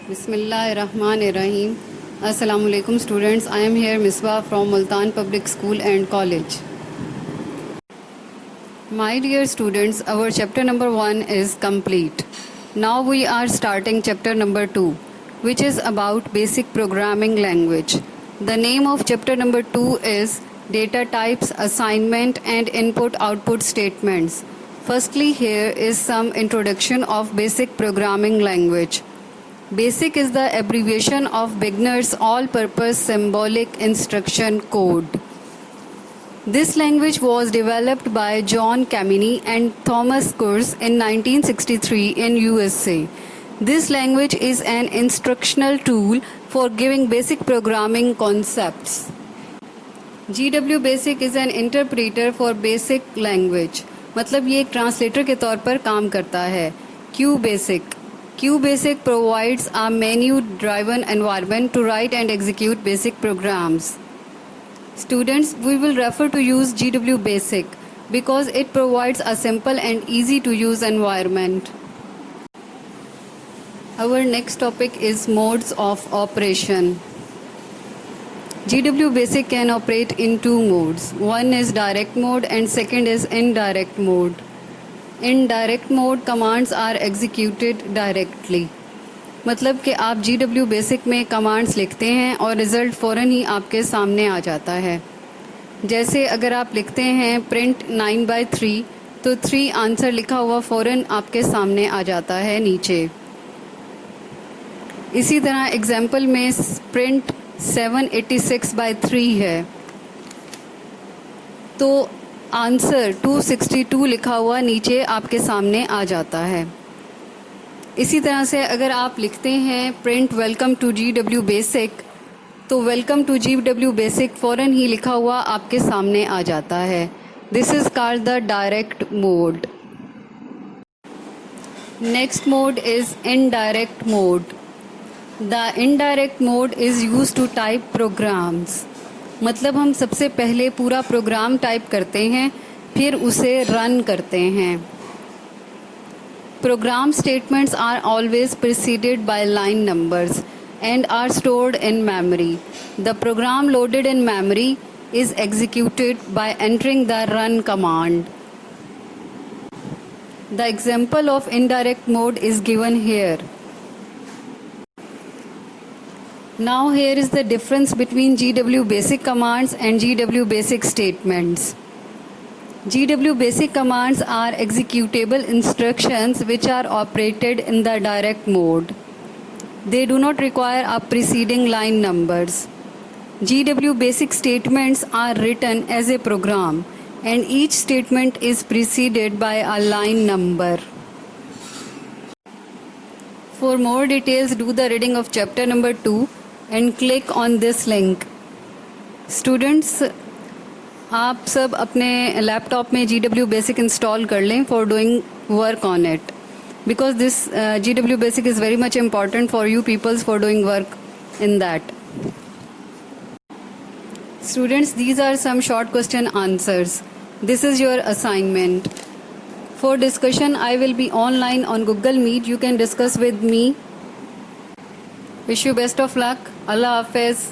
Bismillahirrahmanirrahim. Assalamu alaikum students. I am here Misbah from Multan Public School and College. My dear students, our chapter number 1 is complete. Now we are starting chapter number 2, which is about basic programming language. The name of chapter number 2 is Data Types, Assignment and Input-Output Statements. Firstly, here is some introduction of basic programming language. BASIC is the abbreviation of Beginner's All-Purpose Symbolic Instruction Code. This language was developed by John Kameny and Thomas Kurz in 1963 in USA. This language is an instructional tool for giving basic programming concepts. GW Basic is an interpreter for basic language. मतलब ये एक translator के तौर पर काम करता है. QBasic provides a menu-driven environment to write and execute basic programs. Students, we will refer to use GW Basic because it provides a simple and easy to use environment. Our next topic is modes of operation. GW Basic can operate in two modes. One is direct mode and second is indirect mode. In direct mode, commands are executed directly. मतलब कि आप GW Basic में commands लिखते हैं और result फ़ौरन ही आपके सामने आ जाता है. जैसे अगर आप लिखते हैं प्रिंट 9/3 तो 3 आंसर लिखा हुआ फ़ौरन आपके सामने आ जाता है नीचे. इसी तरह एग्जाम्पल में प्रिंट 786/3 है तो आंसर 262 लिखा हुआ नीचे आपके सामने आ जाता है. इसी तरह से अगर आप लिखते हैं print welcome to GW basic तो वेलकम टू GW बेसिक फ़ौरन ही लिखा हुआ आपके सामने आ जाता है. This is called the direct mode. Next mode is indirect mode. The indirect mode is use to type programs. मतलब हम सबसे पहले पूरा प्रोग्राम टाइप करते हैं फिर उसे रन करते हैं. Program statements are always preceded by line numbers and are stored in memory. The program loaded in memory is executed by entering the run command. The example of indirect mode is given here. Now here is the difference between GW Basic commands and GW Basic statements. GW Basic commands are executable instructions which are operated in the direct mode. They do not require a preceding line numbers. GW Basic statements are written as a program and each statement is preceded by a line number. For more details, do the reading of chapter number 2 and click on this link. Students, आप सब अपने laptop में GW Basic install कर लें for doing work on it. Because this GW Basic is very much important for you peoples for doing work in that. Students, these are some short question answers. This is your assignment. For discussion, I will be online on Google Meet. You can discuss with me. Wish you best of luck. Allah Hafiz.